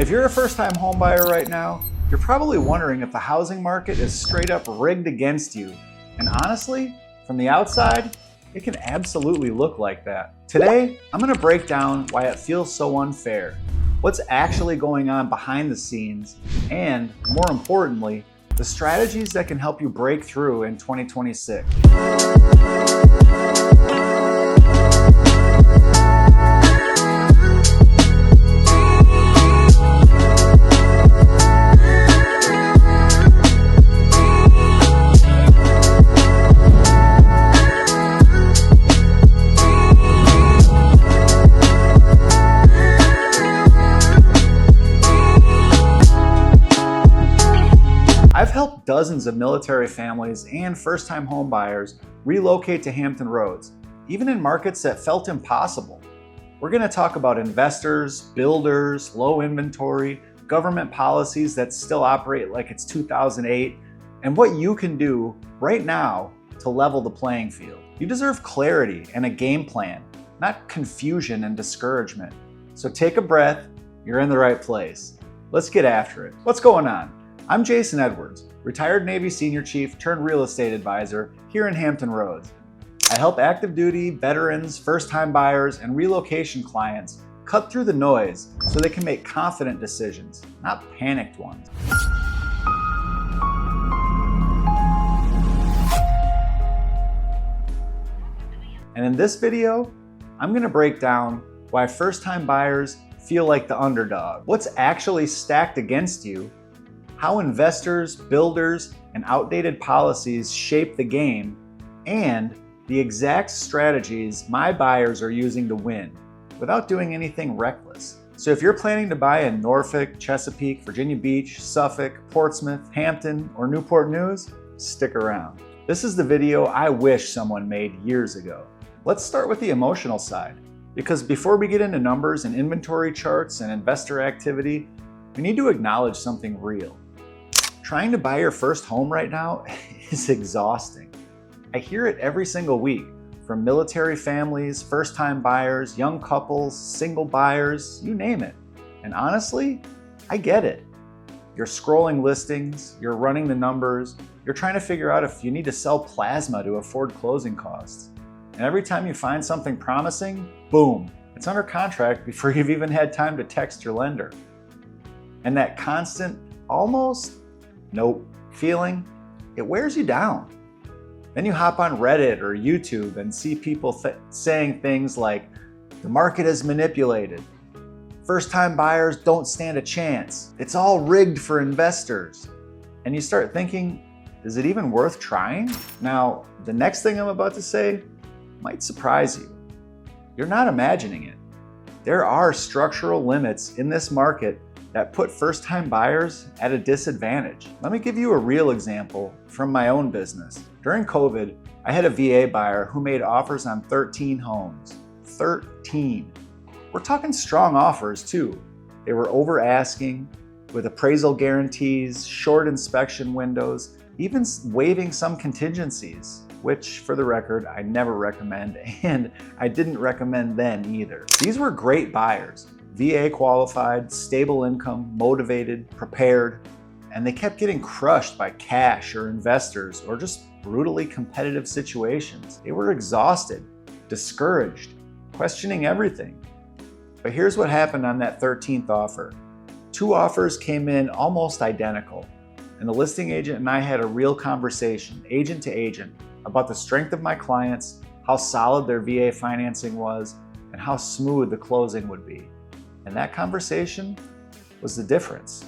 If you're a first-time home buyer right now, you're probably wondering if the housing market is straight up rigged against you. And honestly, from the outside, it can absolutely look like that. Today, I'm going to break down why it feels so unfair, what's actually going on behind the scenes, and more importantly, the strategies that can help you break through in 2026. I've helped dozens of military families and first-time home buyers relocate to Hampton Roads, even in markets that felt impossible. We're going to talk about investors, builders, low inventory, government policies that still operate like it's 2008, and what you can do right now to level the playing field. You deserve clarity and a game plan, not confusion and discouragement. So take a breath, you're in the right place. Let's get after it. What's going on? I'm Jason Edwards, retired Navy Senior Chief turned real estate advisor here in Hampton Roads. I help active duty, veterans, first-time buyers, and relocation clients cut through the noise so they can make confident decisions, not panicked ones. And in this video, I'm going to break down why first-time buyers feel like the underdog, what's actually stacked against you, how investors, builders, and outdated policies shape the game, and the exact strategies my buyers are using to win without doing anything reckless. So if you're planning to buy in Norfolk, Chesapeake, Virginia Beach, Suffolk, Portsmouth, Hampton, or Newport News, stick around. This is the video I wish someone made years ago. Let's start with the emotional side, because before we get into numbers and inventory charts and investor activity, we need to acknowledge something real. Trying to buy your first home right now is exhausting. I hear it every single week from military families, first-time buyers, young couples, single buyers, you name it. And honestly, I get it. You're scrolling listings, you're running the numbers, you're trying to figure out if you need to sell plasma to afford closing costs. And every time you find something promising, boom, it's under contract before you've even had time to text your lender. And that constant, almost nope feeling, it wears you down. Then you hop on Reddit or YouTube and see people saying things like, the market is manipulated, first-time buyers don't stand a chance, it's all rigged for investors. And you start thinking, is it even worth trying? Now, the next thing I'm about to say might surprise you. You're not imagining it. There are structural limits in this market that put first-time buyers at a disadvantage. Let me give you a real example from my own business. During COVID, I had a VA buyer who made offers on 13 homes. 13. We're talking strong offers too. They were over asking, with appraisal guarantees, short inspection windows, even waiving some contingencies, which, for the record, I never recommend, and I didn't recommend then either. These were great buyers. VA qualified, stable income, motivated, prepared, and they kept getting crushed by cash or investors or just brutally competitive situations. They were exhausted, discouraged, questioning everything. But here's what happened on that 13th offer. 2 offers came in almost identical, and the listing agent and I had a real conversation, agent to agent, about the strength of my clients, how solid their VA financing was, and how smooth the closing would be. And that conversation was the difference.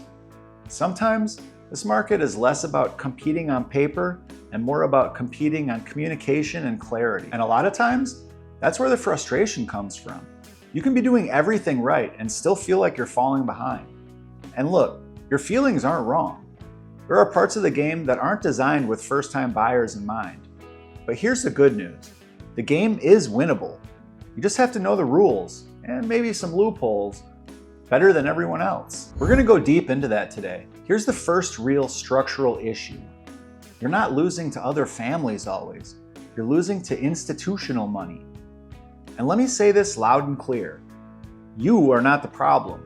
Sometimes this market is less about competing on paper and more about competing on communication and clarity. And a lot of times, that's where the frustration comes from. You can be doing everything right and still feel like you're falling behind. And look, your feelings aren't wrong. There are parts of the game that aren't designed with first-time buyers in mind. But here's the good news. The game is winnable. You just have to know the rules and maybe some loopholes better than everyone else. We're going to go deep into that today. Here's the first real structural issue. You're not losing to other families always. You're losing to institutional money. And let me say this loud and clear. You are not the problem.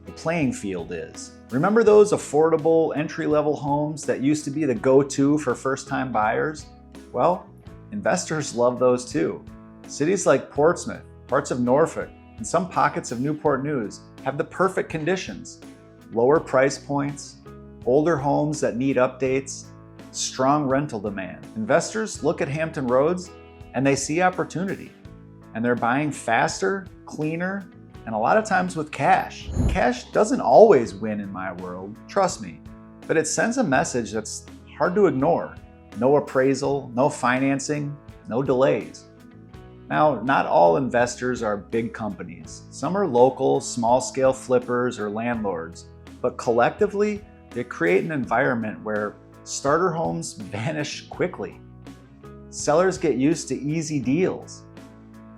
the playing field is. Remember those affordable entry-level homes that used to be the go-to for first-time buyers? Well, investors love those too. Cities like Portsmouth, parts of Norfolk, and some pockets of Newport News have the perfect conditions. Lower price points, older homes that need updates, strong rental demand. Investors look at Hampton Roads and they see opportunity. And they're buying faster, cleaner, and a lot of times with cash. And cash doesn't always win in my world, trust me, but it sends a message that's hard to ignore. No appraisal, no financing, no delays. Now, not all investors are big companies. Some are local, small-scale flippers or landlords, but collectively, they create an environment where starter homes vanish quickly. Sellers get used to easy deals.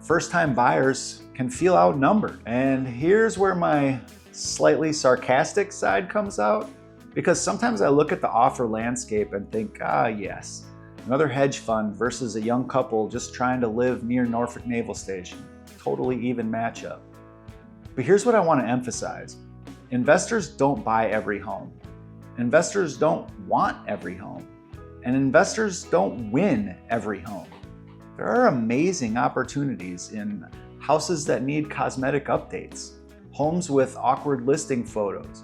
First-time buyers can feel outnumbered. And here's where my slightly sarcastic side comes out, because sometimes I look at the offer landscape and think, yes, another hedge fund versus a young couple just trying to live near Norfolk Naval Station. Totally even matchup. But here's what I want to emphasize. Investors don't buy every home. Investors don't want every home. And investors don't win every home. There are amazing opportunities in houses that need cosmetic updates, homes with awkward listing photos,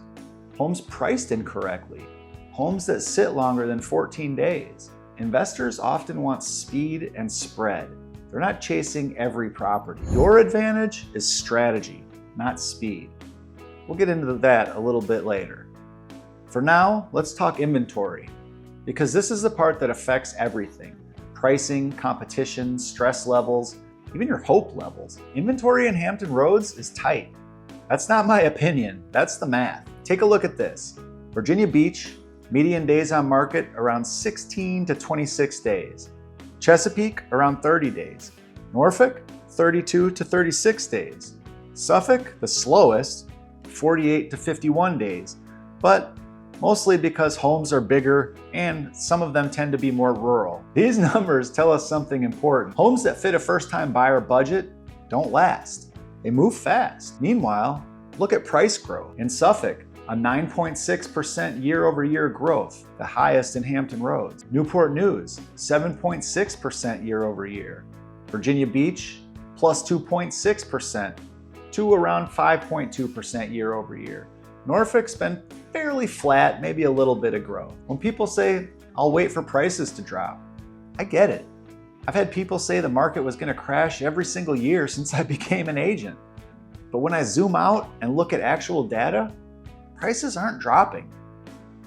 homes priced incorrectly, homes that sit longer than 14 days. Investors often want speed and spread. They're not chasing every property. Your advantage is strategy, not speed. We'll get into that a little bit later. For now, let's talk inventory, because this is the part that affects everything. Pricing, competition, stress levels, even your hope levels. Inventory in Hampton Roads is tight. That's not my opinion, that's the math. Take a look at this. Virginia Beach, median days on market around 16 to 26 days. Chesapeake, around 30 days. Norfolk, 32 to 36 days. Suffolk, the slowest, 48 to 51 days, but mostly because homes are bigger and some of them tend to be more rural. These numbers tell us something important. Homes that fit a first-time buyer budget don't last. They move fast. Meanwhile, look at price growth. In Suffolk, a 9.6% year-over-year growth, the highest in Hampton Roads. Newport News, 7.6% year-over-year. Virginia Beach, plus 2.6% to around 5.2% year-over-year. Norfolk's been fairly flat, maybe a little bit of growth. When people say, I'll wait for prices to drop, I get it. I've had people say the market was gonna crash every single year since I became an agent. But when I zoom out and look at actual data, prices aren't dropping.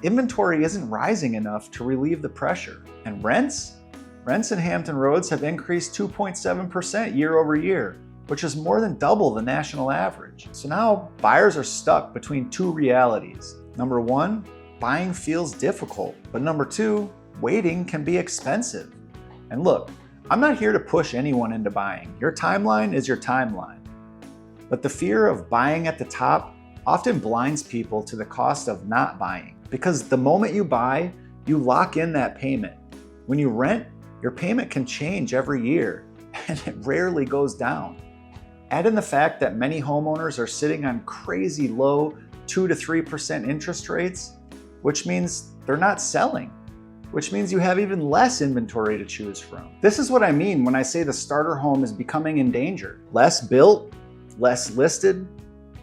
Inventory isn't rising enough to relieve the pressure. And rents in Hampton Roads have increased 2.7% year over year, which is more than double the national average. So now buyers are stuck between two realities. Number one, buying feels difficult, but number two, waiting can be expensive. And look, I'm not here to push anyone into buying. Your timeline is your timeline. But the fear of buying at the top often blinds people to the cost of not buying. Because the moment you buy, you lock in that payment. When you rent, your payment can change every year, and it rarely goes down. Add in the fact that many homeowners are sitting on crazy low 2 to 3% interest rates, which means they're not selling, which means you have even less inventory to choose from. This is what I mean when I say the starter home is becoming endangered. Less built, less listed,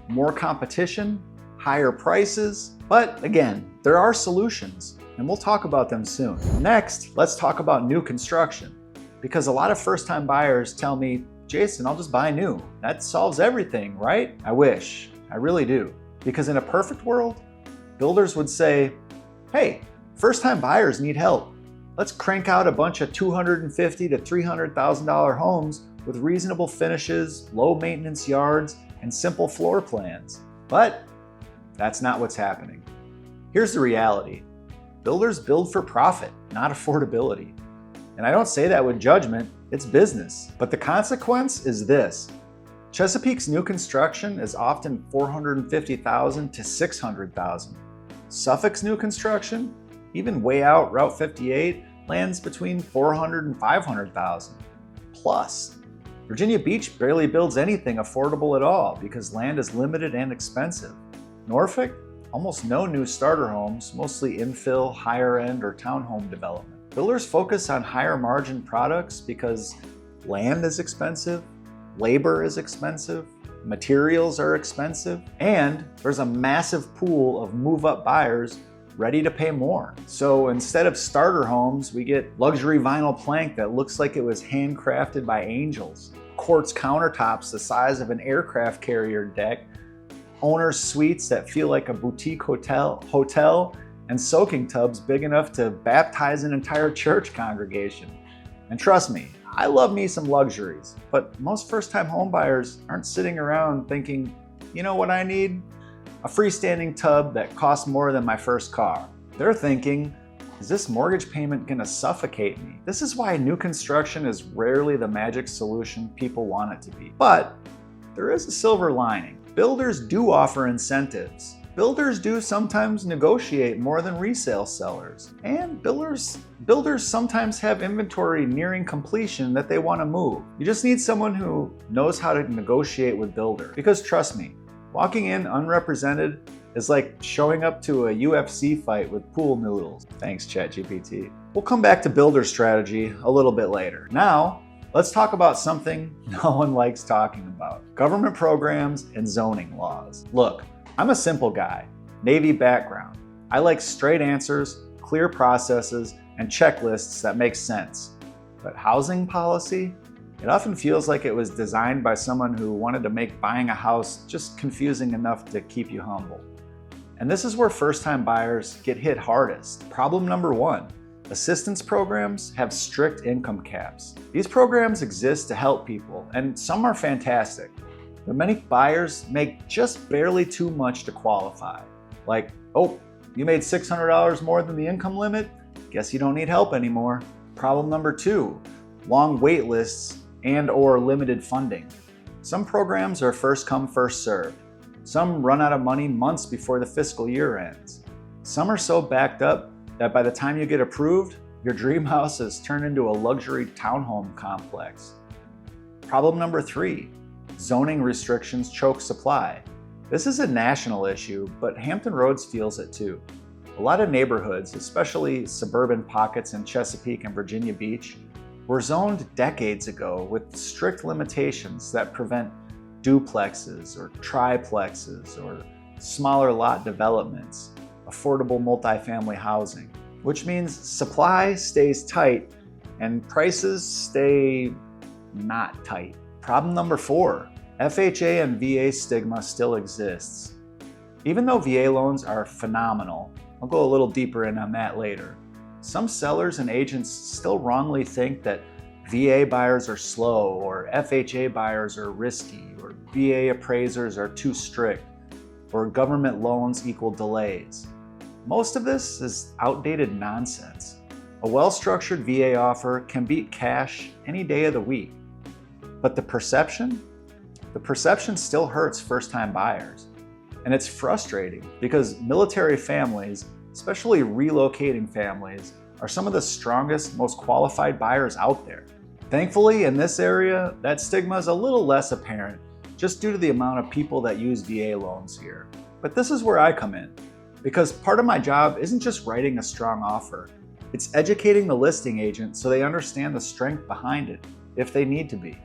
more competition, higher prices. But again, there are solutions, and we'll talk about them soon. Next, let's talk about new construction, because a lot of first-time buyers tell me, Jason, I'll just buy new. That solves everything, right? I wish, I really do. Because in a perfect world, builders would say, hey, first-time buyers need help. Let's crank out a bunch of $250,000 to $300,000 homes with reasonable finishes, low maintenance yards, and simple floor plans. But that's not what's happening. Here's the reality. Builders build for profit, not affordability. And I don't say that with judgment, it's business. But the consequence is this. Chesapeake's new construction is often $450,000 to $600,000. Suffolk's new construction, even way out Route 58, lands between $400,000 and $500,000. Plus, Virginia Beach barely builds anything affordable at all because land is limited and expensive. Norfolk, almost no new starter homes, mostly infill, higher end, or townhome development. Builders focus on higher margin products because land is expensive, labor is expensive, materials are expensive, and there's a massive pool of move-up buyers ready to pay more. So instead of starter homes, we get luxury vinyl plank that looks like it was handcrafted by angels, quartz countertops the size of an aircraft carrier deck, owner's suites that feel like a boutique hotel, and soaking tubs big enough to baptize an entire church congregation. And trust me, I love me some luxuries, but most first-time homebuyers aren't sitting around thinking, you know what I need? A freestanding tub that costs more than my first car. They're thinking, is this mortgage payment gonna suffocate me? This is why new construction is rarely the magic solution people want it to be. But there is a silver lining. Builders do offer incentives. Builders do sometimes negotiate more than resale sellers. And builders sometimes have inventory nearing completion that they want to move. You just need someone who knows how to negotiate with builder. Because trust me, walking in unrepresented is like showing up to a UFC fight with pool noodles. Thanks, ChatGPT. We'll come back to builder strategy a little bit later. Now, let's talk about something no one likes talking about: government programs and zoning laws. Look, I'm a simple guy, Navy background. I like straight answers, clear processes, and checklists that make sense. But housing policy? It often feels like it was designed by someone who wanted to make buying a house just confusing enough to keep you humble. And this is where first-time buyers get hit hardest. Problem number one: assistance programs have strict income caps. These programs exist to help people, and some are fantastic. But many buyers make just barely too much to qualify. Like, oh, you made $600 more than the income limit? Guess you don't need help anymore. Problem number two: long wait lists and/or limited funding. Some programs are first come, first served. Some run out of money months before the fiscal year ends. Some are so backed up that by the time you get approved, your dream house has turned into a luxury townhome complex. Problem number three: zoning restrictions choke supply. This is a national issue, but Hampton Roads feels it too. A lot of neighborhoods, especially suburban pockets in Chesapeake and Virginia Beach, were zoned decades ago with strict limitations that prevent duplexes or triplexes or smaller lot developments, affordable multifamily housing, which means supply stays tight and prices stay not tight. Problem number four: FHA and VA stigma still exists. Even though VA loans are phenomenal, I'll go a little deeper in on that later, some sellers and agents still wrongly think that VA buyers are slow, or FHA buyers are risky, or VA appraisers are too strict, or government loans equal delays. Most of this is outdated nonsense. A well-structured VA offer can beat cash any day of the week. But the perception still hurts first-time buyers. And it's frustrating because military families, especially relocating families, are some of the strongest, most qualified buyers out there. Thankfully, in this area, that stigma is a little less apparent just due to the amount of people that use VA loans here. But this is where I come in, because part of my job isn't just writing a strong offer. It's educating the listing agent so they understand the strength behind it, if they need to be.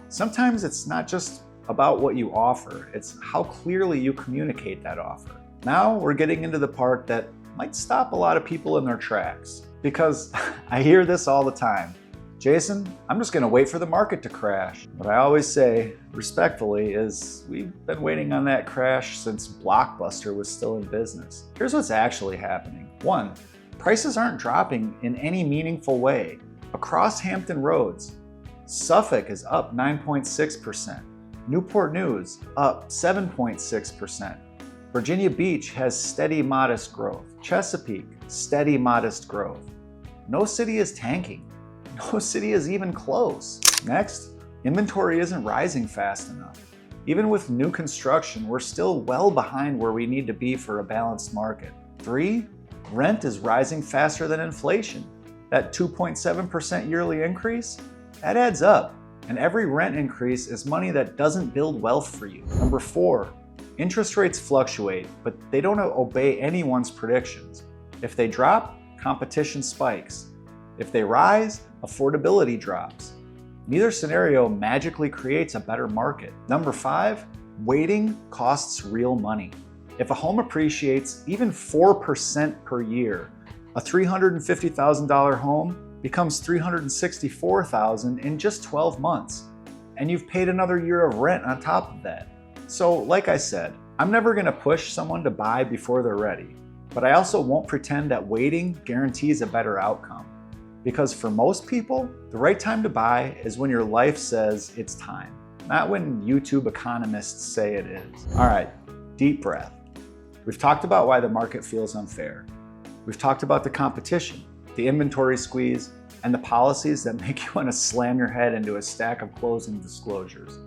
Sometimes it's not just about what you offer, it's how clearly you communicate that offer. Now we're getting into the part that might stop a lot of people in their tracks, because I hear this all the time. Jason, I'm just gonna wait for the market to crash. What I always say, respectfully, is we've been waiting on that crash since Blockbuster was still in business. Here's what's actually happening. One, prices aren't dropping in any meaningful way. Across Hampton Roads, Suffolk is up 9.6%. Newport News up 7.6%. Virginia Beach has steady, modest growth. Chesapeake, steady, modest growth. No city is tanking. No city is even close. Next, inventory isn't rising fast enough. Even with new construction, we're still well behind where we need to be for a balanced market. 3, rent is rising faster than inflation. That 2.7% yearly increase, that adds up. And every rent increase is money that doesn't build wealth for you. Number 4, Interest rates fluctuate, but they don't obey anyone's predictions. If they drop, competition spikes. If they rise, affordability drops. Neither scenario magically creates a better market. Number 5, waiting costs real money. If a home appreciates even 4% per year, a $350,000 home becomes $364,000 in just 12 months, and you've paid another year of rent on top of that. So, like I said, I'm never going to push someone to buy before they're ready, but I also won't pretend that waiting guarantees a better outcome. Because for most people, the right time to buy is when your life says it's time, not when YouTube economists say it is. All right, deep breath. We've talked about why the market feels unfair. We've talked about the competition, the inventory squeeze, and the policies that make you want to slam your head into a stack of closing disclosures.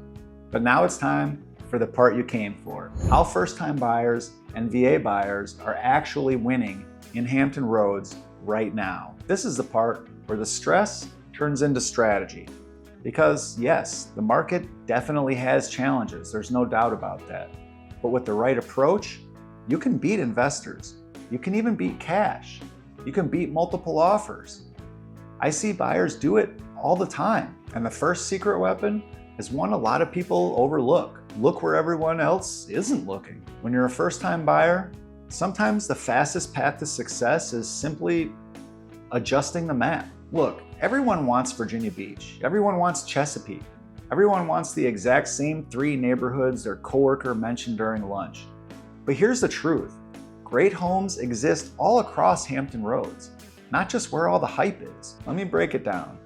But now it's time for the part you came for. How first-time buyers and VA buyers are actually winning in Hampton Roads right now. This is the part where the stress turns into strategy. Because yes, the market definitely has challenges, there's no doubt about that. But with the right approach, you can beat investors. You can even beat cash. You can beat multiple offers. I see buyers do it all the time. And the first secret weapon is one a lot of people overlook. Look where everyone else isn't looking. When you're a first-time buyer, sometimes the fastest path to success is simply adjusting the map. Look, everyone wants Virginia Beach. Everyone wants Chesapeake. Everyone wants the exact same 3 neighborhoods their coworker mentioned during lunch. But here's the truth. Great homes exist all across Hampton Roads, not just where all the hype is. Let me break it down.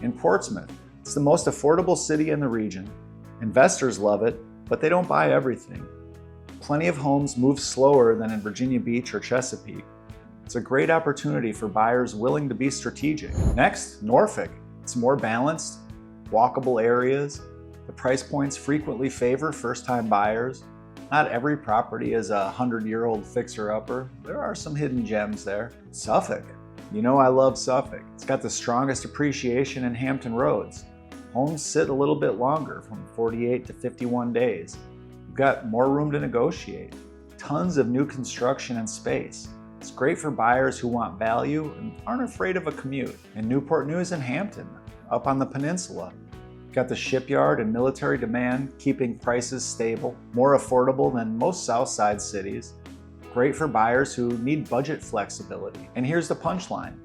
In Portsmouth, it's the most affordable city in the region. Investors love it, but they don't buy everything. Plenty of homes move slower than in Virginia Beach or Chesapeake. It's a great opportunity for buyers willing to be strategic. Next, Norfolk. It's more balanced, walkable areas. The price points frequently favor first-time buyers. Not every property is a 100-year-old fixer-upper. There are some hidden gems there. Suffolk. You know I love Suffolk. It's got the strongest appreciation in Hampton Roads. Homes sit a little bit longer, from 48 to 51 days. You've got more room to negotiate. Tons of new construction and space. It's great for buyers who want value and aren't afraid of a commute. And Newport News and Hampton, up on the peninsula. Got the shipyard and military demand, keeping prices stable, more affordable than most Southside cities. Great for buyers who need budget flexibility. And here's the punchline.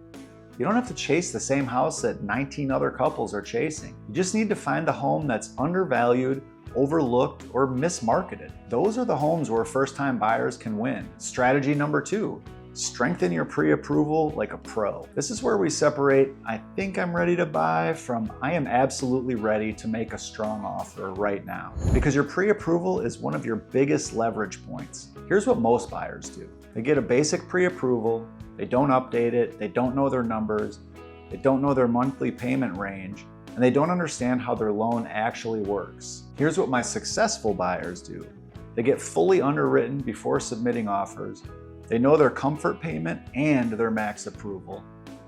You don't have to chase the same house that 19 other couples are chasing. You just need to find the home that's undervalued, overlooked, or mismarketed. Those are the homes where first-time buyers can win. Strategy number 2. Strengthen your pre-approval like a pro. This is where we separate "I think I'm ready to buy" from "I am absolutely ready to make a strong offer right now." Because your pre-approval is one of your biggest leverage points. Here's what most buyers do. They get a basic pre-approval, they don't update it, they don't know their numbers, they don't know their monthly payment range, and they don't understand how their loan actually works. Here's what my successful buyers do. They get fully underwritten before submitting offers. They know their comfort payment and their max approval.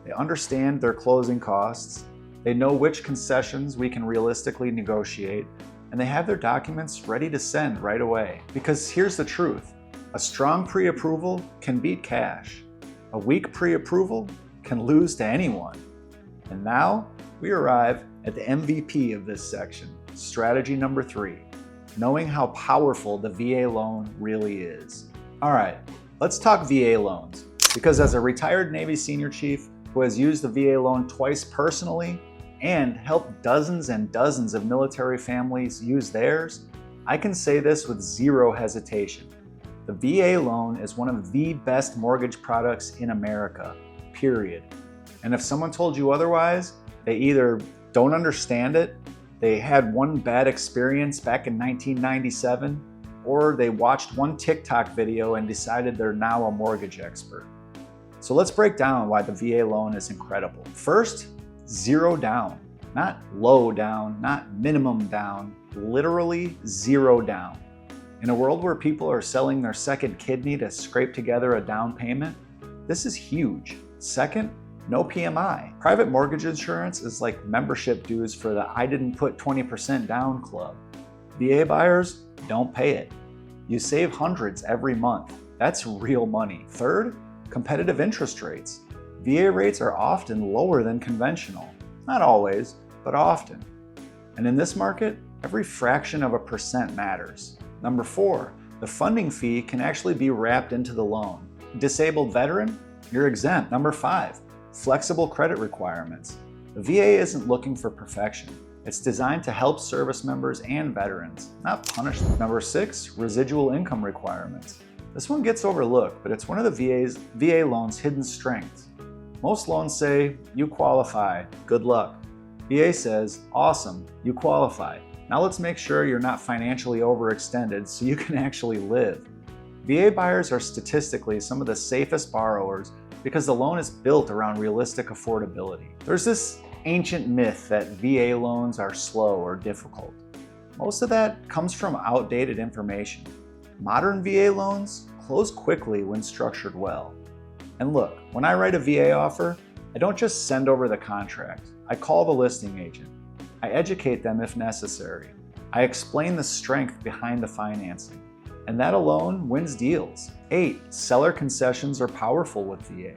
They understand their closing costs. They know which concessions we can realistically negotiate, and they have their documents ready to send right away. Because here's the truth. A strong pre-approval can beat cash. A weak pre-approval can lose to anyone. And now we arrive at the MVP of this section, strategy number 3, knowing how powerful the VA loan really is. All right. Let's talk VA loans, because as a retired Navy senior chief who has used the VA loan twice personally and helped dozens and dozens of military families use theirs, I can say this with zero hesitation. The VA loan is one of the best mortgage products in America, period. And if someone told you otherwise, they either don't understand it, they had one bad experience back in 1997, or they watched one TikTok video and decided they're now a mortgage expert. So let's break down why the VA loan is incredible. First, 0 down. Not low down, not minimum down, literally 0 down. In a world where people are selling their second kidney to scrape together a down payment, this is huge. Second, no PMI. Private mortgage insurance is like membership dues for the "I didn't put 20% down" club. VA buyers don't pay it. You save hundreds every month. That's real money. Third, competitive interest rates. VA rates are often lower than conventional. Not always, but often. And in this market, every fraction of a percent matters. Number 4, the funding fee can actually be wrapped into the loan. Disabled veteran? You're exempt. Number 5, flexible credit requirements. The VA isn't looking for perfection. It's designed to help service members and veterans, not punish them. Number 6, residual income requirements. This one gets overlooked, but it's one of the VA loan's hidden strengths. Most loans say, you qualify, good luck. VA says, awesome, you qualify. Now let's make sure you're not financially overextended so you can actually live. VA buyers are statistically some of the safest borrowers because the loan is built around realistic affordability. There's this ancient myth that VA loans are slow or difficult. Most of that comes from outdated information. Modern VA loans close quickly when structured well. And look, when I write a VA offer, I don't just send over the contract. I call the listing agent. I educate them if necessary. I explain the strength behind the financing. And that alone wins deals. 8, seller concessions are powerful with VA.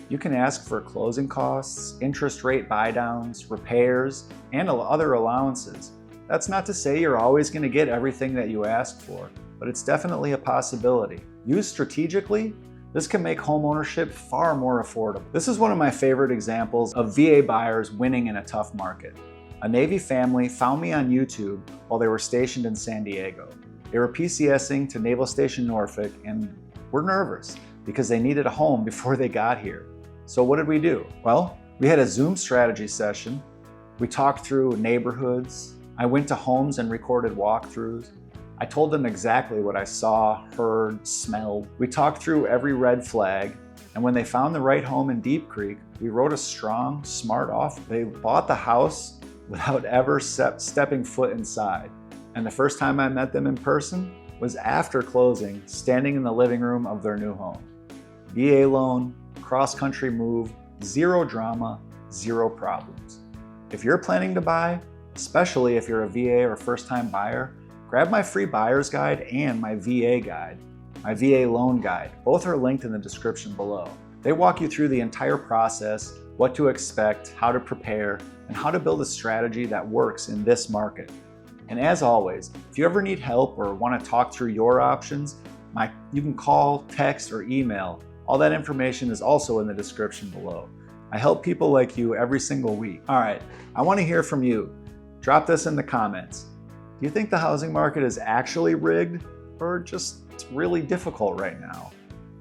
You can ask for closing costs, interest rate buydowns, repairs, and other allowances. That's not to say you're always going to get everything that you ask for, but it's definitely a possibility. Used strategically, this can make homeownership far more affordable. This is one of my favorite examples of VA buyers winning in a tough market. A Navy family found me on YouTube while they were stationed in San Diego. They were PCSing to Naval Station Norfolk and were nervous because they needed a home before they got here. So what did we do? Well, we had a Zoom strategy session. We talked through neighborhoods. I went to homes and recorded walkthroughs. I told them exactly what I saw, heard, smelled. We talked through every red flag, and when they found the right home in Deep Creek, we wrote a strong, smart offer. They bought the house without ever stepping foot inside. And the first time I met them in person was after closing, standing in the living room of their new home. VA loan, cross-country move, zero drama, zero problems. If you're planning to buy, especially if you're a VA or first-time buyer, grab my free buyer's guide and my VA guide, my VA loan guide. Both are linked in the description below. They walk you through the entire process, what to expect, how to prepare, and how to build a strategy that works in this market. And as always, if you ever need help or want to talk through your options, you can call, text, or email. All that information is also in the description below. I help people like you every single week. All right, I want to hear from you. Drop this in the comments. Do you think the housing market is actually rigged or just really difficult right now?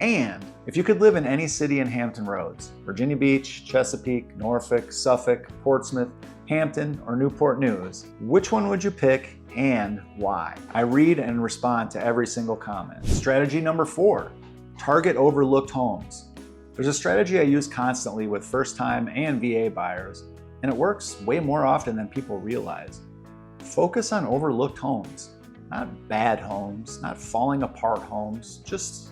And if you could live in any city in Hampton Roads, Virginia Beach, Chesapeake, Norfolk, Suffolk, Portsmouth, Hampton, or Newport News, which one would you pick and why? I read and respond to every single comment. Strategy number 4, target overlooked homes. There's a strategy I use constantly with first-time and VA buyers, and it works way more often than people realize. Focus on overlooked homes, not bad homes, not falling apart homes, just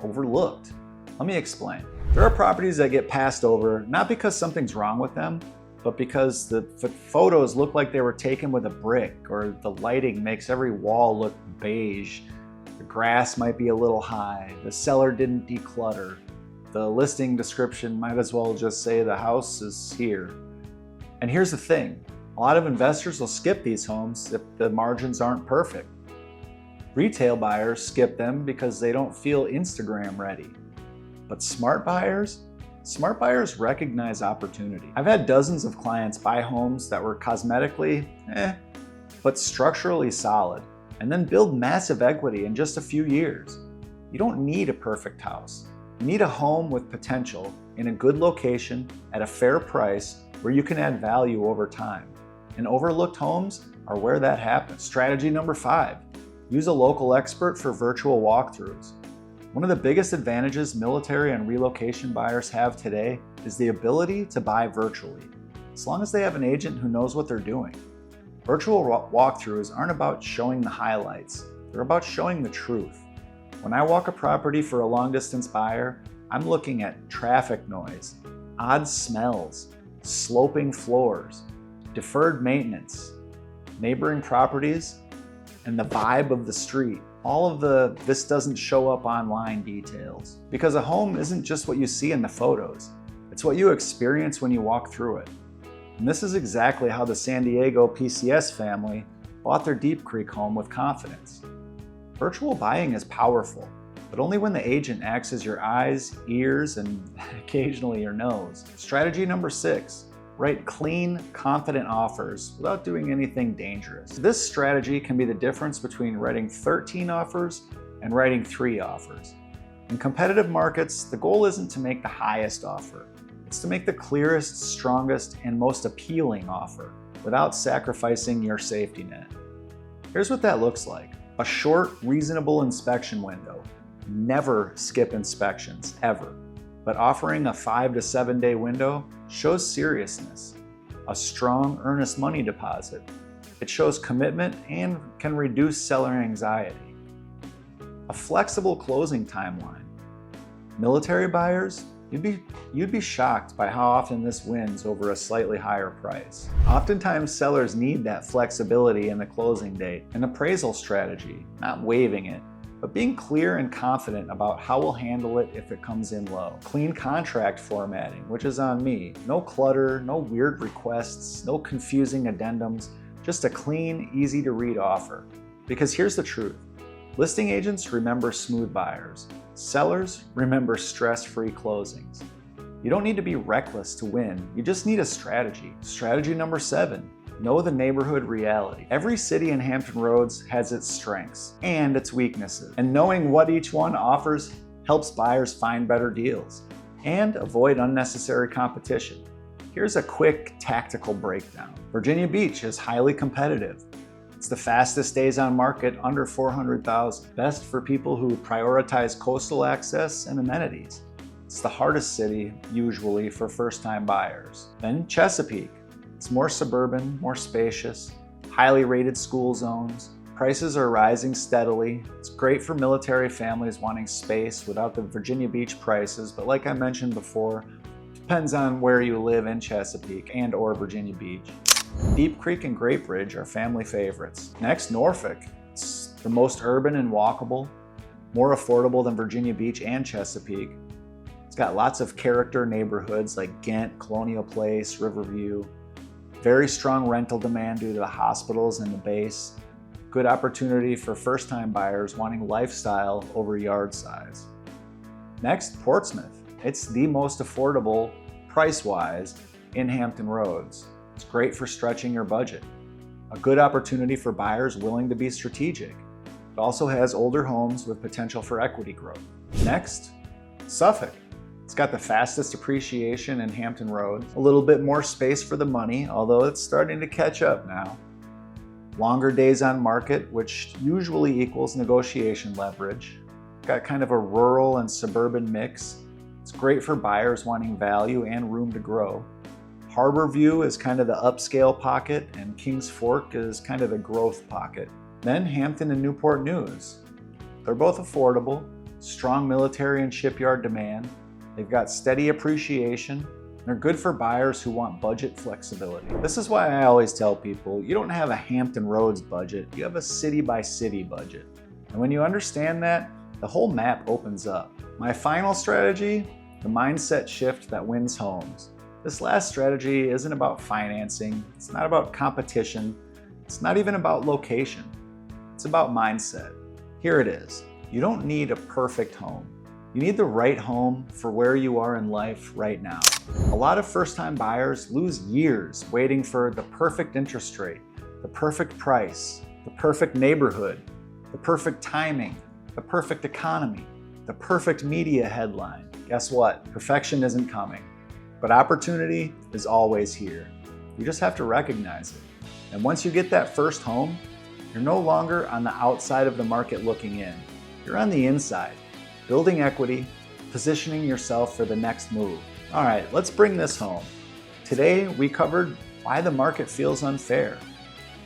overlooked. Let me explain. There are properties that get passed over, not because something's wrong with them, but because the photos look like they were taken with a brick, or the lighting makes every wall look beige. The grass might be a little high, the seller didn't declutter. The listing description might as well just say the house is here. And here's the thing, a lot of investors will skip these homes if the margins aren't perfect. Retail buyers skip them because they don't feel Instagram ready. But smart buyers recognize opportunity. I've had dozens of clients buy homes that were cosmetically, but structurally solid, and then build massive equity in just a few years. You don't need a perfect house. You need a home with potential in a good location at a fair price where you can add value over time. And overlooked homes are where that happens. Strategy number 5, use a local expert for virtual walkthroughs. One of the biggest advantages military and relocation buyers have today is the ability to buy virtually, as long as they have an agent who knows what they're doing. Virtual walkthroughs aren't about showing the highlights, they're about showing the truth. When I walk a property for a long-distance buyer, I'm looking at traffic noise, odd smells, sloping floors, deferred maintenance, neighboring properties, and the vibe of the street. all of the "this doesn't show up online" details. Because a home isn't just what you see in the photos, it's what you experience when you walk through it. And this is exactly how the San Diego PCS family bought their Deep Creek home with confidence. Virtual buying is powerful, but only when the agent acts as your eyes, ears, and occasionally your nose. Strategy number 6, write clean, confident offers without doing anything dangerous. This strategy can be the difference between writing 13 offers and writing 3 offers. In competitive markets, the goal isn't to make the highest offer. It's to make the clearest, strongest, and most appealing offer without sacrificing your safety net. Here's what that looks like. A short, reasonable inspection window. Never skip inspections, ever. But offering a 5 to 7 day window shows seriousness. A strong, earnest money deposit. It shows commitment and can reduce seller anxiety. A flexible closing timeline. Military buyers, you'd be shocked by how often this wins over a slightly higher price. Oftentimes sellers need that flexibility in the closing date. An appraisal strategy, not waiving it, but being clear and confident about how we'll handle it if it comes in low. Clean contract formatting, which is on me. No clutter, no weird requests, no confusing addendums, just a clean, easy to read offer. Because here's the truth. Listing agents remember smooth buyers. Sellers remember stress-free closings. You don't need to be reckless to win, you just need a strategy. Strategy number 7, know the neighborhood reality. Every city in Hampton Roads has its strengths and its weaknesses, and knowing what each one offers helps buyers find better deals and avoid unnecessary competition. Here's a quick tactical breakdown. Virginia Beach is highly competitive. It's the fastest days on market, under 400,000. Best for people who prioritize coastal access and amenities. It's the hardest city, usually, for first-time buyers. Then Chesapeake. It's more suburban, more spacious, highly rated school zones. Prices are rising steadily. It's great for military families wanting space without the Virginia Beach prices, but like I mentioned before, depends on where you live in Chesapeake and/or Virginia Beach. Deep Creek and Great Bridge are family favorites. Next, Norfolk. It's the most urban and walkable, more affordable than Virginia Beach and Chesapeake. It's got lots of character neighborhoods like Ghent, Colonial Place, Riverview. Very strong rental demand due to the hospitals and the base. Good opportunity for first-time buyers wanting lifestyle over yard size. Next, Portsmouth. It's the most affordable, price-wise, in Hampton Roads. It's great for stretching your budget. A good opportunity for buyers willing to be strategic. It also has older homes with potential for equity growth. Next, Suffolk. It's got the fastest appreciation in Hampton Roads. A little bit more space for the money, although it's starting to catch up now. Longer days on market, which usually equals negotiation leverage. Got kind of a rural and suburban mix. It's great for buyers wanting value and room to grow. Harborview is kind of the upscale pocket, and Kings Fork is kind of the growth pocket. Then Hampton and Newport News. They're both affordable, strong military and shipyard demand. They've got steady appreciation. They're good for buyers who want budget flexibility. This is why I always tell people, you don't have a Hampton Roads budget, you have a city-by-city budget. And when you understand that, the whole map opens up. My final strategy, the mindset shift that wins homes. This last strategy isn't about financing, it's not about competition, it's not even about location. It's about mindset. Here it is. You don't need a perfect home. You need the right home for where you are in life right now. A lot of first-time buyers lose years waiting for the perfect interest rate, the perfect price, the perfect neighborhood, the perfect timing, the perfect economy, the perfect media headline. Guess what? Perfection isn't coming. But opportunity is always here. You just have to recognize it. And once you get that first home, you're no longer on the outside of the market looking in. You're on the inside, building equity, positioning yourself for the next move. All right, let's bring this home. Today, we covered why the market feels unfair,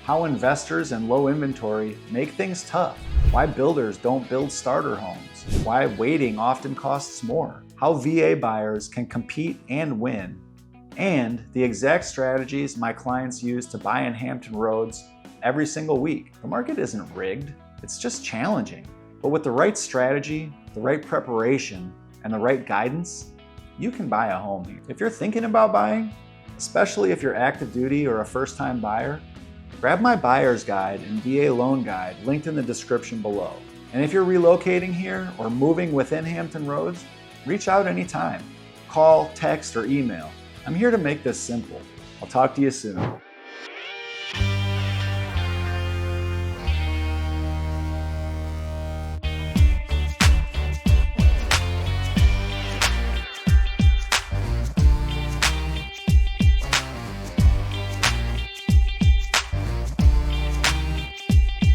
how investors and low inventory make things tough, why builders don't build starter homes, why waiting often costs more, how VA buyers can compete and win, and the exact strategies my clients use to buy in Hampton Roads every single week. The market isn't rigged, It's just challenging. But with the right strategy, the right preparation, and the right guidance, you can buy a home here. If you're thinking about buying, especially if you're active duty or a first-time buyer, grab my buyer's guide and VA loan guide linked in the description below. And if you're relocating here or moving within Hampton Roads, reach out anytime. Call, text, or email. I'm here to make this simple. I'll talk to you soon.